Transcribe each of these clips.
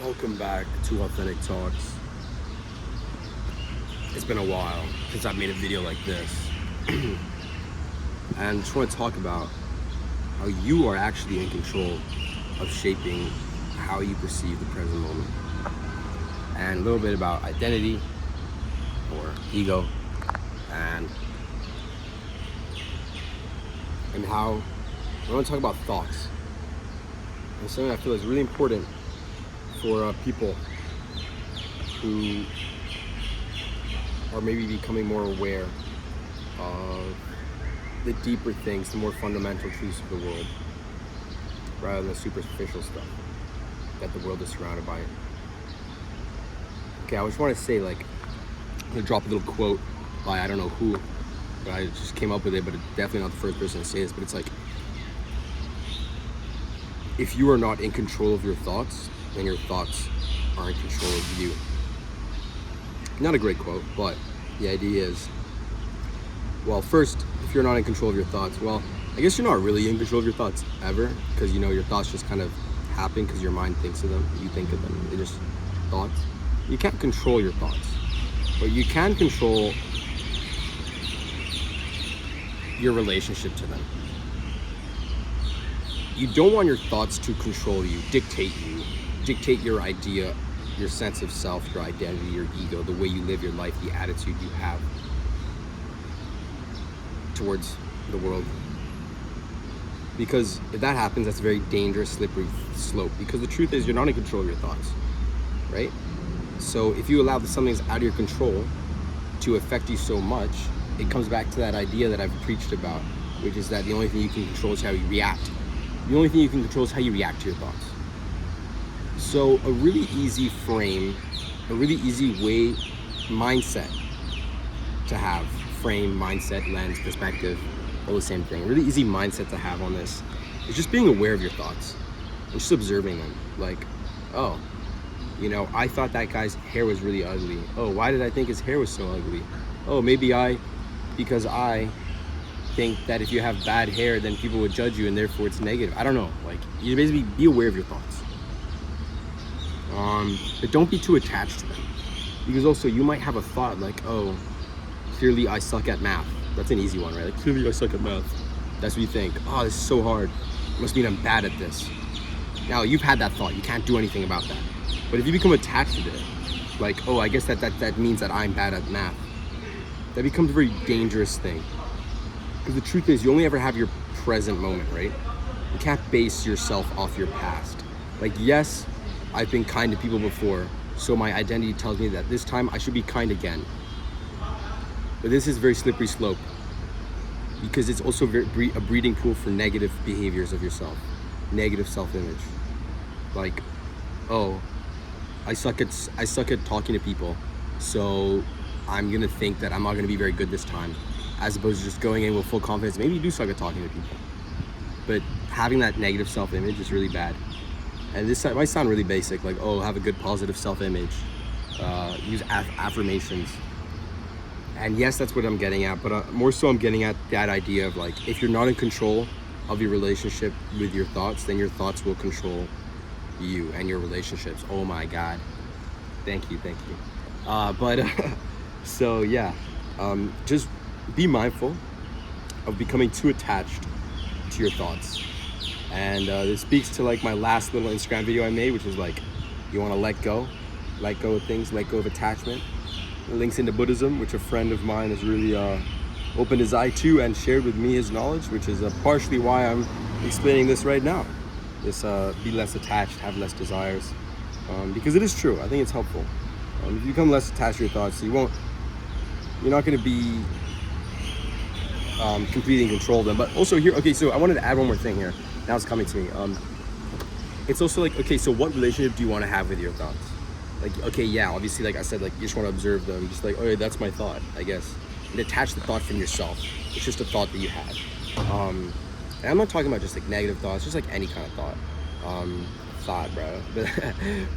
Welcome back to Authentic Talks. It's been a while since I've made a video like this. And just want to talk about how you are actually in control of shaping how you perceive the present moment. And a little bit about identity or ego and how I want to talk about thoughts. And something I feel is really important for people who are maybe becoming more aware of the deeper things, the more fundamental truths of the world, rather than the superficial stuff that the world is surrounded by. Okay, I just want to say, I'm gonna drop a little quote by I don't know who, but I just came up with it, but it's definitely not the first person to say this, but it's like, if you are not in control of your thoughts, then your thoughts are in control of you. Not a great quote, but the idea is, well, first, if you're not in control of your thoughts, well, I guess you're not really in control of your thoughts ever, because your thoughts just kind of happen because your mind thinks of them, you think of them, they're just thoughts. You can't control your thoughts, but you can control your relationship to them. You don't want your thoughts to control you, dictate your idea, your sense of self, your identity, your ego, the way you live your life, the attitude you have towards the world. Because if that happens, that's a very dangerous, slippery slope. Because the truth is, you're not in control of your thoughts, right? So if you allow something that's out of your control to affect you so much, it comes back to that idea that I've preached about, which is that the only thing you can control is how you react. The only thing you can control is how you react to your thoughts. So a really easy frame, a really easy way, mindset to have, frame, mindset, lens, perspective, all the same thing. A really easy mindset to have on this is just being aware of your thoughts and just observing them. Like, oh, I thought that guy's hair was really ugly. Oh, why did I think his hair was so ugly? Oh, maybe because I think that if you have bad hair, then people would judge you and therefore it's negative. I don't know. You basically be aware of your thoughts. But don't be too attached to them. Because also you might have a thought like, oh, clearly I suck at math. That's an easy one, right? Clearly I suck at math. That's what you think. Oh, this is so hard. Must mean I'm bad at this. Now, you've had that thought. You can't do anything about that. But if you become attached to it, oh, I guess that means that I'm bad at math, that becomes a very dangerous thing. Because the truth is, you only ever have your present moment, right? You can't base yourself off your past. Yes, I've been kind to people before, so my identity tells me that this time I should be kind again. But this is a very slippery slope, because it's also a breeding pool for negative behaviors of yourself, negative self-image. Oh, I suck at talking to people, so I'm gonna think that I'm not gonna be very good this time, as opposed to just going in with full confidence. Maybe you do suck at talking to people, but having that negative self-image is really bad. And this might sound really basic, oh, have a good positive self-image, use affirmations. And yes, that's what I'm getting at, but more so I'm getting at that idea of if you're not in control of your relationship with your thoughts, then your thoughts will control you and your relationships. Oh my God. Thank you. So yeah, just be mindful of becoming too attached to your thoughts. And this speaks to my last little Instagram video I made, which is you want to let go of things, let go of attachment. It links into Buddhism, which a friend of mine has really opened his eye to and shared with me his knowledge, which is partially why I'm explaining this right now. This be less attached, have less desires, because it is true. I think it's helpful. If you become less attached to your thoughts, you're not going to be completely in control of them. But also here, okay, so I wanted to add one more thing here. Now it's coming to me. It's also okay, so what relationship do you want to have with your thoughts? Okay, yeah, obviously, I said, you just want to observe them. Just okay, that's my thought, I guess. And detach the thought from yourself. It's just a thought that you had. And I'm not talking about just negative thoughts, just any kind of thought. Thought, bro.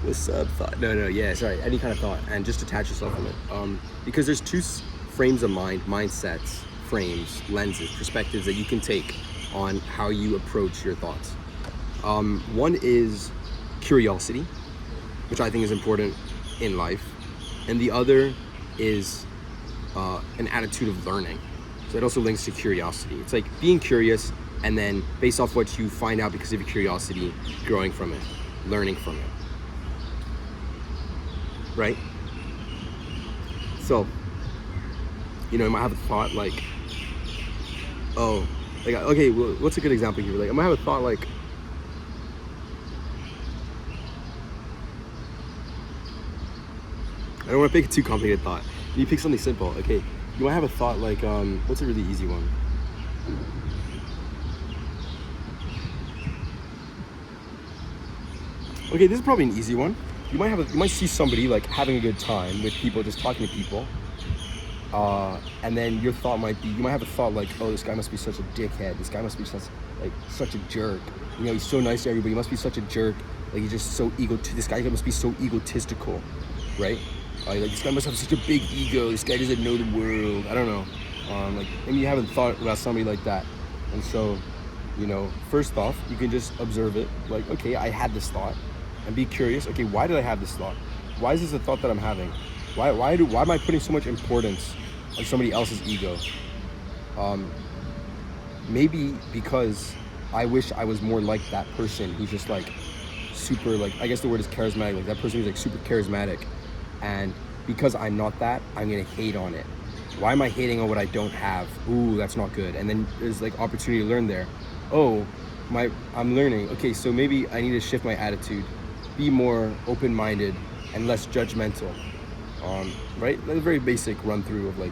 What's up, thought? No, yeah, sorry, any kind of thought. And just detach yourself from it. Because there's two frames of mind, mindsets, frames, lenses, perspectives that you can take on how you approach your thoughts. One is curiosity, which I think is important in life. And the other is an attitude of learning. So it also links to curiosity. It's like being curious, and then based off what you find out because of your curiosity, growing from it, learning from it, right? So, you know, you might have a thought like, oh, like, okay, well, what's a good example here? Like, I might have a thought like, I don't want to pick a too complicated thought. You pick something simple. Okay, you might have a thought like, what's a really easy one? Okay, this is probably an easy one. You might see somebody like having a good time with people, just talking to people, and then your thought might be, you might have a thought like, oh, this guy must be such a dickhead. This guy must be such a jerk. You know, he's so nice to everybody. He must be such a jerk. Like, he's just so this guy must be so egotistical, right? Like, this guy must have such a big ego. This guy doesn't know the world. I don't know. Like, maybe you haven't thought about somebody like that, and so, you know, first off, you can just observe it. Like, okay, I had this thought. And be curious, okay, why did I have this thought? Why is this a thought that I'm having? Why am I putting so much importance on somebody else's ego? Maybe because I wish I was more like that person who's just like super, like, I guess the word is charismatic, like that person who's like super charismatic. And because I'm not that, I'm gonna hate on it. Why am I hating on what I don't have? Ooh, that's not good. And then there's like opportunity to learn there. Oh, I'm learning. Okay, so maybe I need to shift my attitude. Be more open-minded and less judgmental, right? That's a very basic run through of like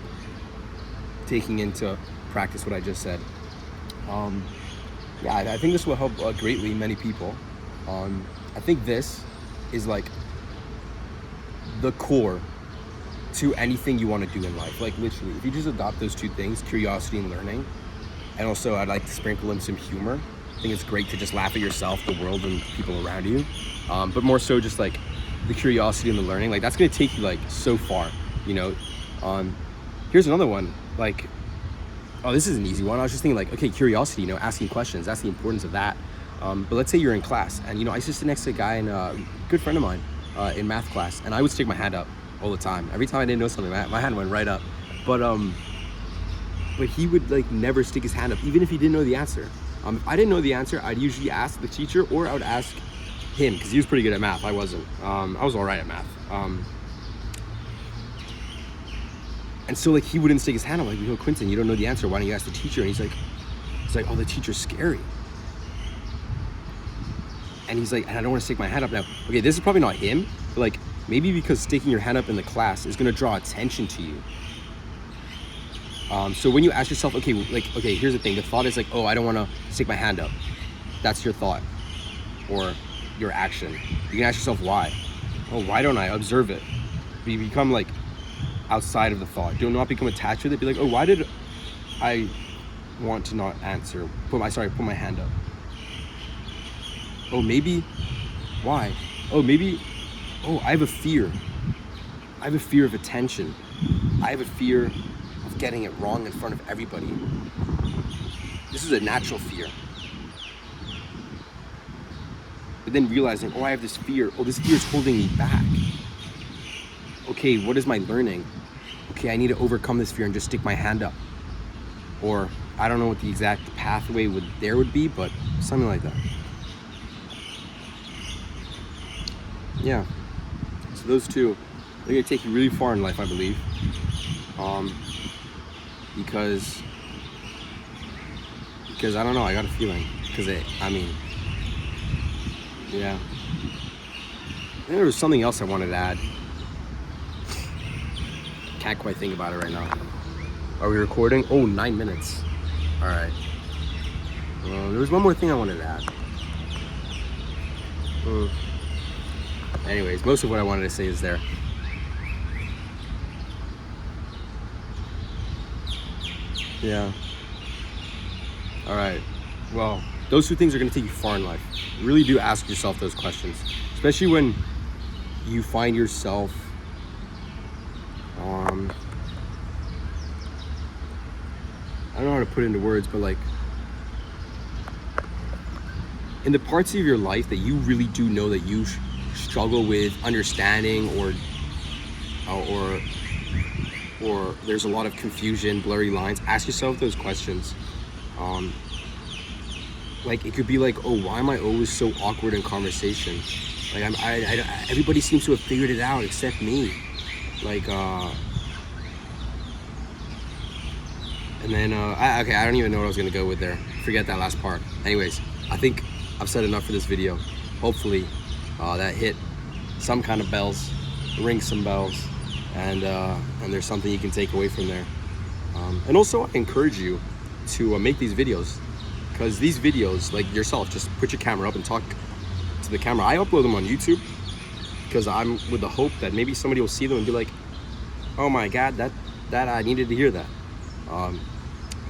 taking into practice what I just said. Yeah, I think this will help greatly many people. I think this is like the core to anything you want to do in life. Like, literally, if you just adopt those two things, curiosity and learning, and also I'd like to sprinkle in some humor. I think it's great to just laugh at yourself, the world, and people around you. But more so just like the curiosity and the learning, like that's gonna take you like so far, you know. Here's another one, like, oh, this is an easy one. I was just thinking like, okay, curiosity, you know, asking questions, that's the importance of that. But let's say you're in class, and you know, I used to sit next to a guy, and a good friend of mine in math class, and I would stick my hand up all the time. Every time I didn't know something, my hand went right up. But he would like never stick his hand up, even if he didn't know the answer. If I didn't know the answer, I'd usually ask the teacher, or I would ask him, because he was pretty good at math. I wasn't. I was all right at math. And so like he wouldn't stick his hand up. Like, you know, Quinton, you don't know the answer. Why don't you ask the teacher? And he's like, oh, the teacher's scary. And he's like, and I don't want to stick my hand up now. Okay, this is probably not him, but like maybe because sticking your hand up in the class is going to draw attention to you. So when you ask yourself, okay, here's the thing. The thought is like, oh, I don't want to stick my hand up. That's your thought or your action. You can ask yourself why. Oh, why don't I? Observe it. You become like outside of the thought. Do not become attached with it. Be like, oh, why did I want to not answer? Put my hand up. Oh, maybe, why? Oh, maybe, oh, I have a fear. I have a fear of attention. I have a fear of getting it wrong in front of everybody. This is a natural fear. But then realizing, oh, I have this fear. Oh, this fear is holding me back. Okay, what is my learning? Okay, I need to overcome this fear and just stick my hand up. Or I don't know what the exact pathway would be, but something like that. Yeah. So those two, they're gonna take you really far in life, I believe. Because I don't know, I got a feeling. Yeah. And there was something else I wanted to add. Can't quite think about it right now. Are we recording? Oh, 9 minutes. All right. There was one more thing I wanted to add. Anyways, most of what I wanted to say is there. Yeah. All right. Well, those two things are going to take you far in life. Really do ask yourself those questions, especially when you find yourself I don't know how to put it into words, but like in the parts of your life that you really do know that you struggle with understanding, or there's a lot of confusion, blurry lines, ask yourself those questions. Like it could be like, oh, why am I always so awkward in conversation? Like everybody seems to have figured it out except me. Like and then okay, I don't even know what I was gonna go with there. Forget that last part. Anyways, I think I've said enough for this video. Hopefully that hit some kind of bells, ring some bells, and there's something you can take away from there. And also I encourage you to make these videos, because these videos, like yourself, just put your camera up and talk to the camera. I upload them on YouTube because I'm with the hope that maybe somebody will see them and be like, oh my God, that I needed to hear that.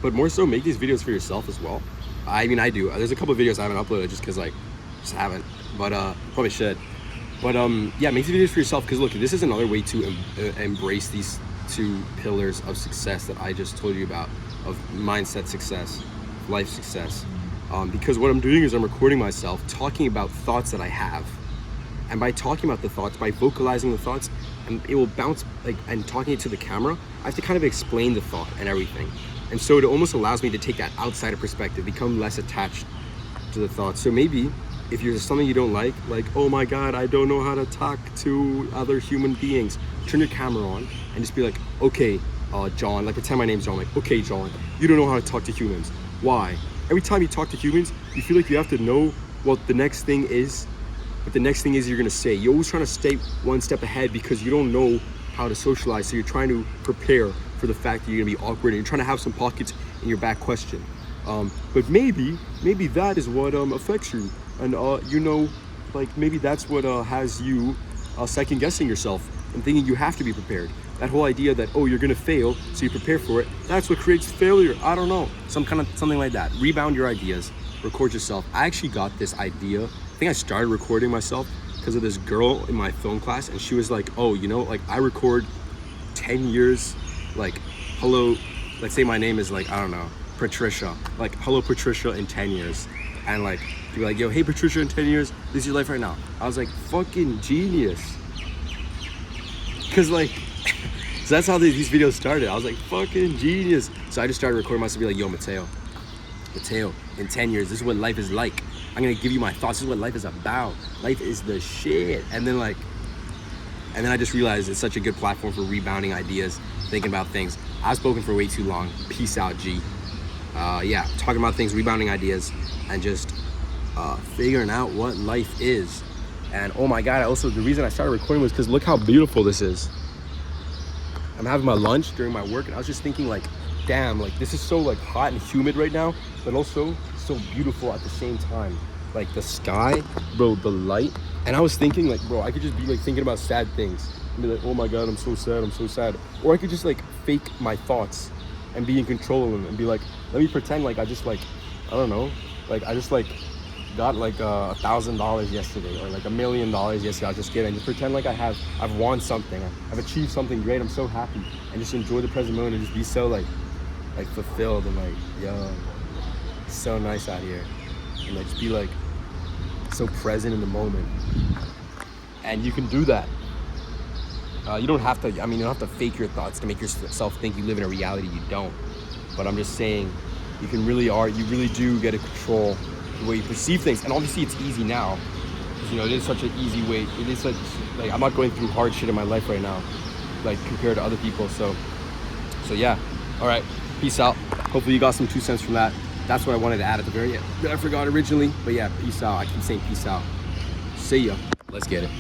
But more so, make these videos for yourself as well. I mean, I do. There's a couple of videos I haven't uploaded just because like, just haven't, but probably should. But yeah, make these videos for yourself, because look, this is another way to embrace these 2 pillars of success that I just told you about, of mindset success, life success. Because what I'm doing is I'm recording myself talking about thoughts that I have, and by talking about the thoughts, by vocalizing the thoughts, and it will bounce, like, and talking it to the camera, I have to kind of explain the thought and everything. And so it almost allows me to take that outsider perspective, become less attached to the thoughts. So maybe if there's something you don't like, oh my God, I don't know how to talk to other human beings, turn your camera on and just be like, okay, John, like pretend my name's John, like, okay, John, you don't know how to talk to humans. Why? Every time you talk to humans, you feel like you have to know what the next thing is, what the next thing is you're gonna say. You're always trying to stay one step ahead because you don't know how to socialize, so you're trying to prepare for the fact that you're gonna be awkward, and you're trying to have some pockets in your back question. But maybe that is what affects you, and you know, like maybe that's what has you second guessing yourself and thinking you have to be prepared. That whole idea that, oh, you're gonna fail, so you prepare for it, that's what creates failure. I don't know, something like that. Rebound your ideas, record yourself. I actually got this idea, I think I started recording myself because of this girl in my film class, and she was like, oh, you know, like I record 10 years, like, hello, let's say my name is like, I don't know, Patricia, like, hello Patricia in 10 years. And like, you'd be like, yo, hey Patricia, in 10 years, this is your life right now. I was like, fucking genius. Cause like, so that's how these videos started. I was like, fucking genius. So I just started recording myself, be like, yo, Mateo, in 10 years, this is what life is like. I'm gonna give you my thoughts. This is what life is about. Life is the shit. And then I just realized it's such a good platform for rebounding ideas, thinking about things. I've spoken for way too long. Peace out, G. Yeah, talking about things, rebounding ideas, and just figuring out what life is. And oh my God, also the reason I started recording was because look how beautiful this is. I'm having my lunch during my work, and I was just thinking like, damn, like this is so like hot and humid right now, but also so beautiful at the same time. Like the sky, bro, the light. And I was thinking like, bro, I could just be like thinking about sad things and be like, oh my God, I'm so sad. Or I could just like fake my thoughts and be in control of them and be like, let me pretend like I just like, I don't know, like I just like got like $1,000 yesterday, or like $1 million yesterday. I'll just get it and just pretend like I've won something, I've achieved something great, I'm so happy, and just enjoy the present moment and just be so like fulfilled and like, yo, it's so nice out here, and like just be like so present in the moment. And you can do that. You don't have to, you don't have to fake your thoughts to make yourself think you live in a reality you don't. But I'm just saying, you really do get to control the way you perceive things. And obviously it's easy now, because it is such an easy way. It is such, like, I'm not going through hard shit in my life right now, like compared to other people. So yeah. All right, peace out. Hopefully you got some 2 cents from that. That's what I wanted to add at the very end that I forgot originally. But yeah, peace out. I keep saying peace out. See ya. Let's get it.